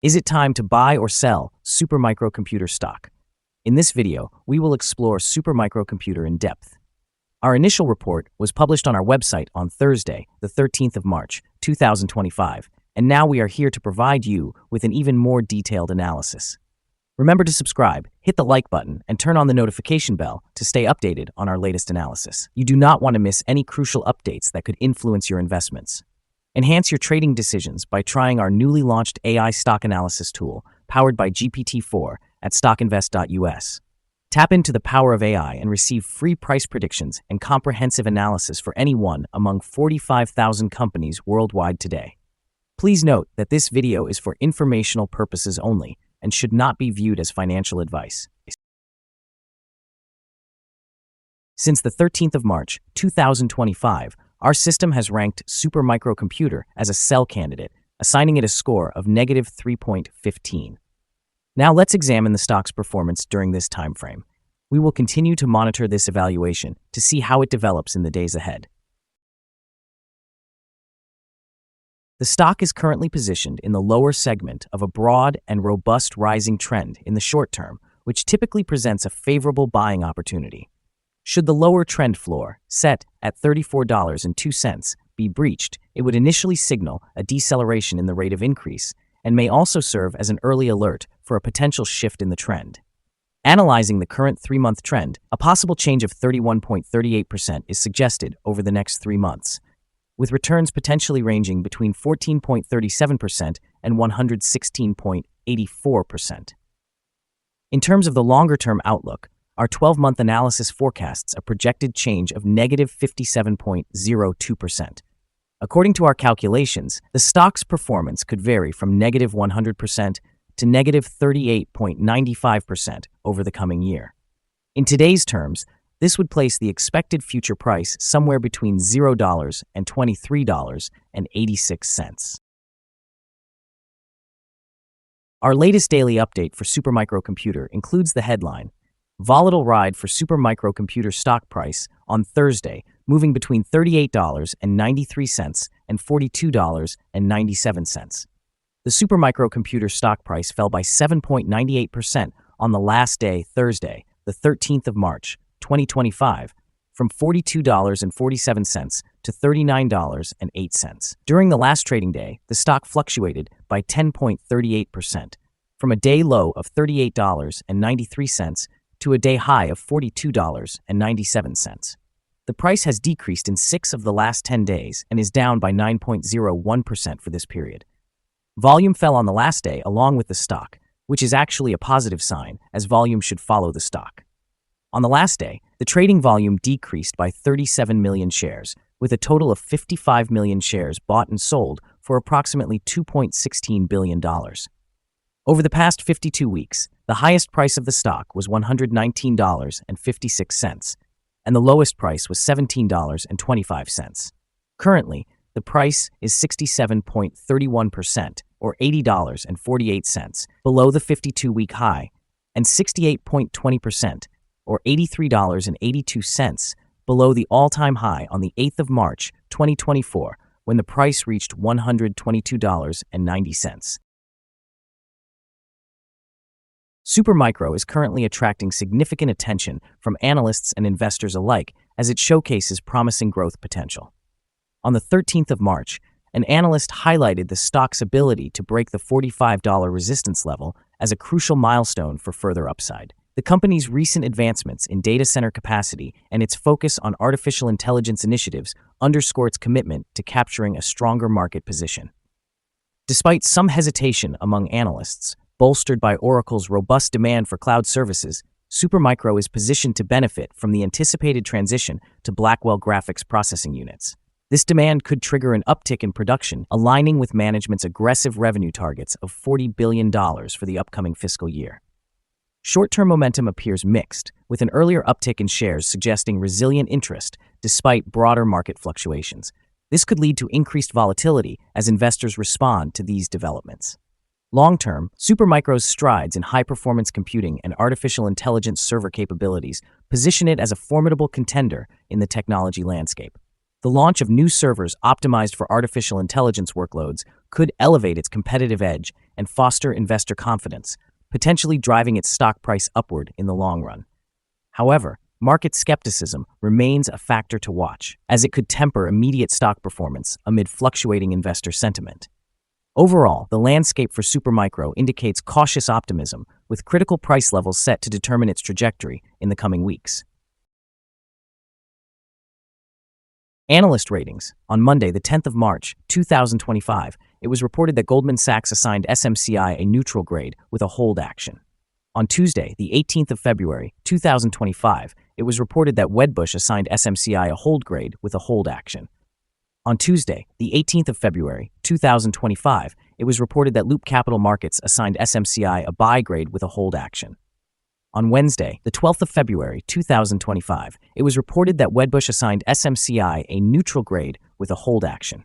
Is it time to buy or sell supermicrocomputer stock? In this video, we will explore supermicrocomputer in depth. Our initial report was published on our website on Thursday, the 13th of March, 2025, and now we are here to provide you with an even more detailed analysis. Remember to subscribe, hit the like button, and turn on the notification bell to stay updated on our latest analysis. You do not want to miss any crucial updates that could influence your investments. Enhance your trading decisions by trying our newly launched AI stock analysis tool, powered by GPT-4 at StockInvest.us. Tap into the power of AI and receive free price predictions and comprehensive analysis for any one among 45,000 companies worldwide today. Please note that this video is for informational purposes only and should not be viewed as financial advice. Since the 13th of March, 2025, our system has ranked Supermicrocomputer as a sell candidate, assigning it a score of negative 3.15. Now let's examine the stock's performance during this time frame. We will continue to monitor this evaluation to see how it develops in the days ahead. The stock is currently positioned in the lower segment of a broad and robust rising trend in the short term, which typically presents a favorable buying opportunity. Should the lower trend floor, set at $34.02, be breached, it would initially signal a deceleration in the rate of increase and may also serve as an early alert for a potential shift in the trend. Analyzing the current 3-month trend, a possible change of 31.38% is suggested over the next 3 months, with returns potentially ranging between 14.37% and 116.84%. In terms of the longer-term outlook, our 12-month analysis forecasts a projected change of negative 57.02%. According to our calculations, the stock's performance could vary from negative 100% to negative 38.95% over the coming year. In today's terms, this would place the expected future price somewhere between $0 and $23.86. Our latest daily update for Supermicrocomputer includes the headline, Volatile Ride for Supermicrocomputer Stock Price on Thursday, moving between $38.93 and $42.97. The Supermicrocomputer stock price fell by 7.98% on the last day, Thursday, the 13th of March, 2025, from $42.47 to $39.08. During the last trading day, the stock fluctuated by 10.38%, from a day low of $38.93 to a day high of $42.97. The price has decreased in 6 of the last 10 days and is down by 9.01% for this period. Volume fell on the last day along with the stock, which is actually a positive sign, as volume should follow the stock. On the last day, the trading volume decreased by 37 million shares, with a total of 55 million shares bought and sold for approximately $2.16 billion. Over the past 52 weeks, the highest price of the stock was $119.56, and the lowest price was $17.25. Currently, the price is 67.31%, or $80.48, below the 52-week high, and 68.20%, or $83.82, below the all-time high on the 8th of March, 2024, when the price reached $122.90. Supermicro is currently attracting significant attention from analysts and investors alike as it showcases promising growth potential. On the 13th of March, an analyst highlighted the stock's ability to break the $45 resistance level as a crucial milestone for further upside. The company's recent advancements in data center capacity and its focus on artificial intelligence initiatives underscore its commitment to capturing a stronger market position. Despite some hesitation among analysts, bolstered by Oracle's robust demand for cloud services, Supermicro is positioned to benefit from the anticipated transition to Blackwell graphics processing units. This demand could trigger an uptick in production, aligning with management's aggressive revenue targets of $40 billion for the upcoming fiscal year. Short-term momentum appears mixed, with an earlier uptick in shares suggesting resilient interest despite broader market fluctuations. This could lead to increased volatility as investors respond to these developments. Long-term, Supermicro's strides in high-performance computing and artificial intelligence server capabilities position it as a formidable contender in the technology landscape. The launch of new servers optimized for artificial intelligence workloads could elevate its competitive edge and foster investor confidence, potentially driving its stock price upward in the long run. However, market skepticism remains a factor to watch, as it could temper immediate stock performance amid fluctuating investor sentiment. Overall, the landscape for Supermicro indicates cautious optimism, with critical price levels set to determine its trajectory in the coming weeks. Analyst ratings. On Monday, the 10th of March, 2025, it was reported that Goldman Sachs assigned SMCI a neutral grade with a hold action. On Tuesday, the 18th of February, 2025, it was reported that Wedbush assigned SMCI a hold grade with a hold action. On Tuesday, the 18th of February, 2025, it was reported that Loop Capital Markets assigned SMCI a buy grade with a hold action. On Wednesday, the 12th of February, 2025, it was reported that Wedbush assigned SMCI a neutral grade with a hold action.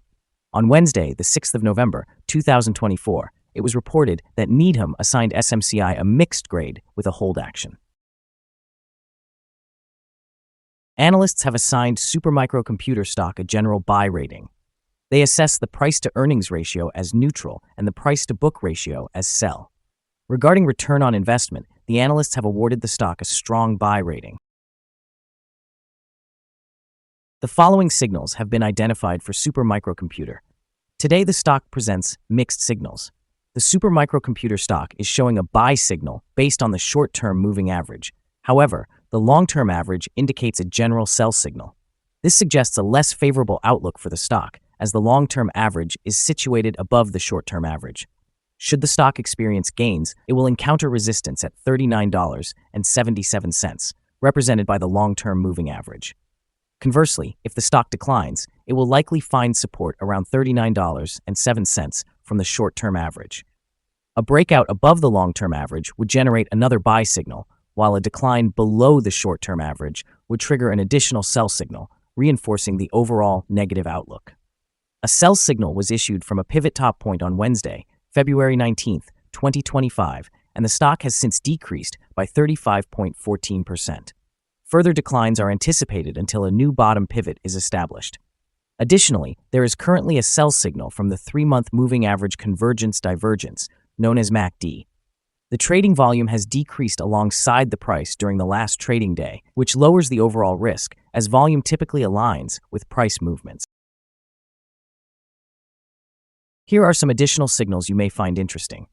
On Wednesday, the 6th of November, 2024, it was reported that Needham assigned SMCI a mixed grade with a hold action. Analysts have assigned Supermicro Computer stock a general buy rating. They assess the price-to-earnings ratio as neutral and the price-to-book ratio as sell. Regarding return on investment, the analysts have awarded the stock a strong buy rating. The following signals have been identified for Supermicro Computer. Today, the stock presents mixed signals. The Supermicro Computer stock is showing a buy signal based on the short-term moving average. However, the long-term average indicates a general sell signal. This suggests a less favorable outlook for the stock, as the long-term average is situated above the short-term average. Should the stock experience gains, it will encounter resistance at $39.77, represented by the long-term moving average. Conversely, if the stock declines, it will likely find support around $39.07 from the short-term average. A breakout above the long-term average would generate another buy signal, while a decline below the short-term average would trigger an additional sell signal, reinforcing the overall negative outlook. A sell signal was issued from a pivot top point on Wednesday, February 19, 2025, and the stock has since decreased by 35.14%. Further declines are anticipated until a new bottom pivot is established. Additionally, there is currently a sell signal from the 3-month moving average convergence divergence, known as MACD. The trading volume has decreased alongside the price during the last trading day, which lowers the overall risk, as volume typically aligns with price movements. Here are some additional signals you may find interesting.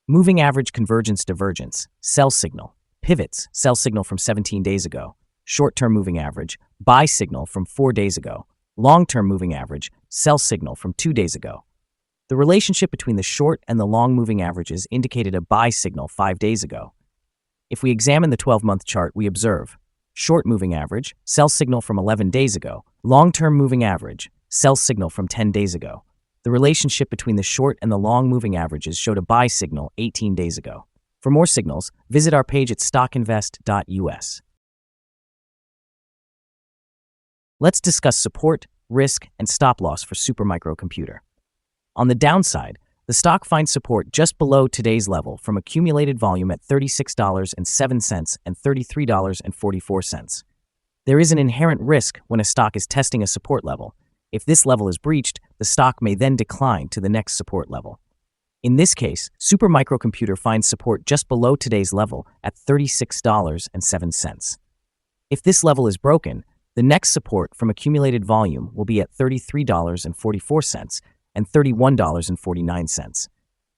Moving average convergence divergence, sell signal. Pivots, sell signal from 17 days ago. Short-term moving average, buy signal from 4 days ago. Long-term moving average, sell signal from 2 days ago. The relationship between the short and the long moving averages indicated a buy signal 5 days ago. If we examine the 12-month chart, we observe short moving average, sell signal from 11 days ago, long-term moving average, sell signal from 10 days ago. The relationship between the short and the long moving averages showed a buy signal 18 days ago. For more signals, visit our page at StockInvest.us. Let's discuss support, risk, and stop loss for Supermicro Computer. On the downside, the stock finds support just below today's level from accumulated volume at $36.07 and $33.44. There is an inherent risk when a stock is testing a support level. If this level is breached, the stock may then decline to the next support level. In this case, Supermicro Computer finds support just below today's level at $36.07. If this level is broken, the next support from accumulated volume will be at $33.44 and $31.49.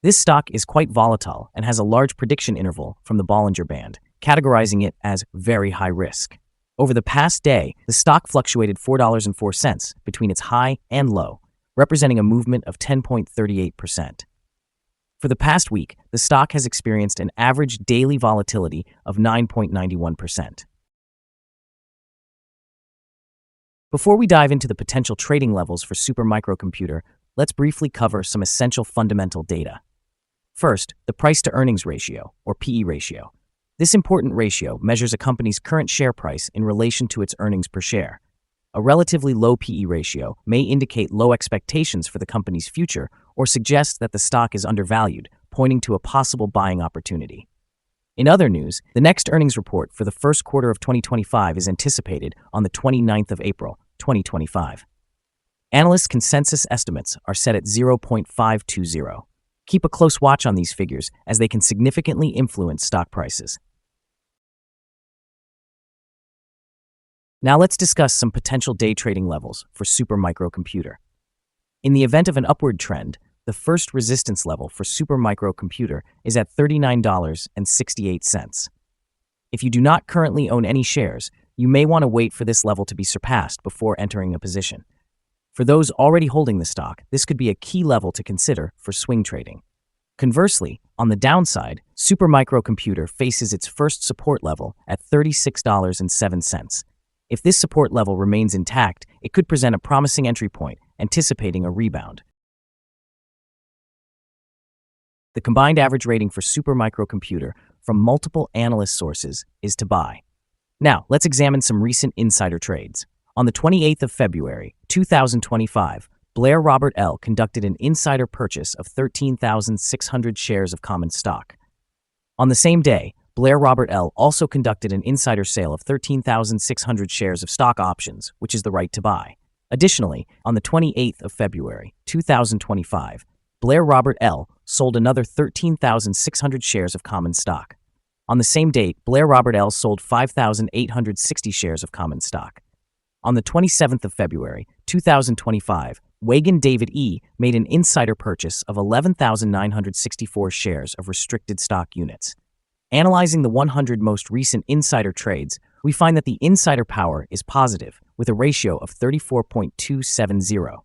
This stock is quite volatile and has a large prediction interval from the Bollinger Band, categorizing it as very high risk. Over the past day, the stock fluctuated $4.04 between its high and low, representing a movement of 10.38%. For the past week, the stock has experienced an average daily volatility of 9.91%. Before we dive into the potential trading levels for Supermicro Computer, let's briefly cover some essential fundamental data. First, the price-to-earnings ratio, or PE ratio. This important ratio measures a company's current share price in relation to its earnings per share. A relatively low PE ratio may indicate low expectations for the company's future or suggest that the stock is undervalued, pointing to a possible buying opportunity. In other news, the next earnings report for the first quarter of 2025 is anticipated on the 29th of April, 2025. Analyst consensus estimates are set at 0.520. Keep a close watch on these figures as they can significantly influence stock prices. Now let's discuss some potential day trading levels for supermicrocomputer. In the event of an upward trend, the first resistance level for supermicrocomputer is at $39.68. If you do not currently own any shares, you may want to wait for this level to be surpassed before entering a position. For those already holding the stock, this could be a key level to consider for swing trading. Conversely, on the downside, supermicrocomputer faces its first support level at $36.07. If this support level remains intact, it could present a promising entry point, anticipating a rebound. The combined average rating for supermicrocomputer from multiple analyst sources is to buy. Now, let's examine some recent insider trades. On the 28th of February, 2025, Blair Robert L. conducted an insider purchase of 13,600 shares of common stock. On the same day, Blair Robert L. also conducted an insider sale of 13,600 shares of stock options, which is the right to buy. Additionally, on the 28th of February, 2025, Blair Robert L. sold another 13,600 shares of common stock. On the same date, Blair Robert L. sold 5,860 shares of common stock. On the 27th of February, 2025, Wagon David E. made an insider purchase of 11,964 shares of restricted stock units. Analyzing the 100 most recent insider trades, we find that the insider power is positive, with a ratio of 34.270.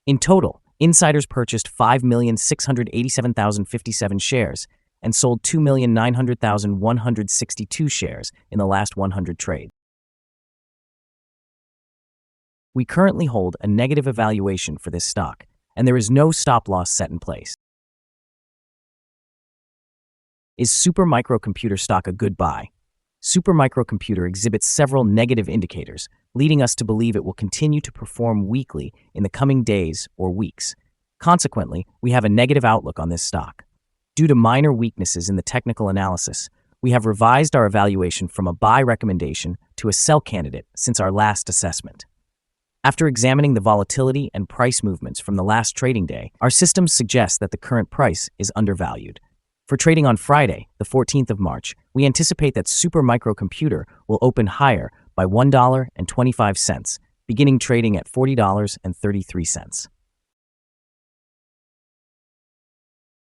In total, insiders purchased 5,687,057 shares and sold 2,900,162 shares in the last 100 trades. We currently hold a negative evaluation for this stock, and there is no stop loss set in place. Is supermicrocomputer stock a good buy? Supermicrocomputer exhibits several negative indicators, leading us to believe it will continue to perform weakly in the coming days or weeks. Consequently, we have a negative outlook on this stock. Due to minor weaknesses in the technical analysis, we have revised our evaluation from a buy recommendation to a sell candidate since our last assessment. After examining the volatility and price movements from the last trading day, our systems suggest that the current price is undervalued. For trading on Friday, the 14th of March, we anticipate that supermicrocomputer will open higher by $1.25, beginning trading at $40.33.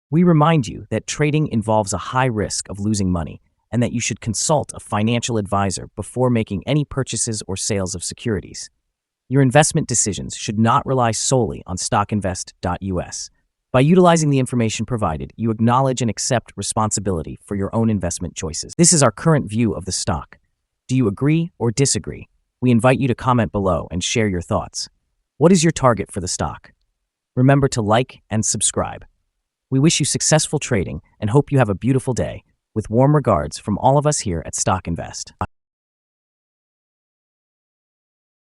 We remind you that trading involves a high risk of losing money and that you should consult a financial advisor before making any purchases or sales of securities. Your investment decisions should not rely solely on StockInvest.us. By utilizing the information provided, you acknowledge and accept responsibility for your own investment choices. This is our current view of the stock. Do you agree or disagree? We invite you to comment below and share your thoughts. What is your target for the stock? Remember to like and subscribe. We wish you successful trading and hope you have a beautiful day. With warm regards from all of us here at StockInvest.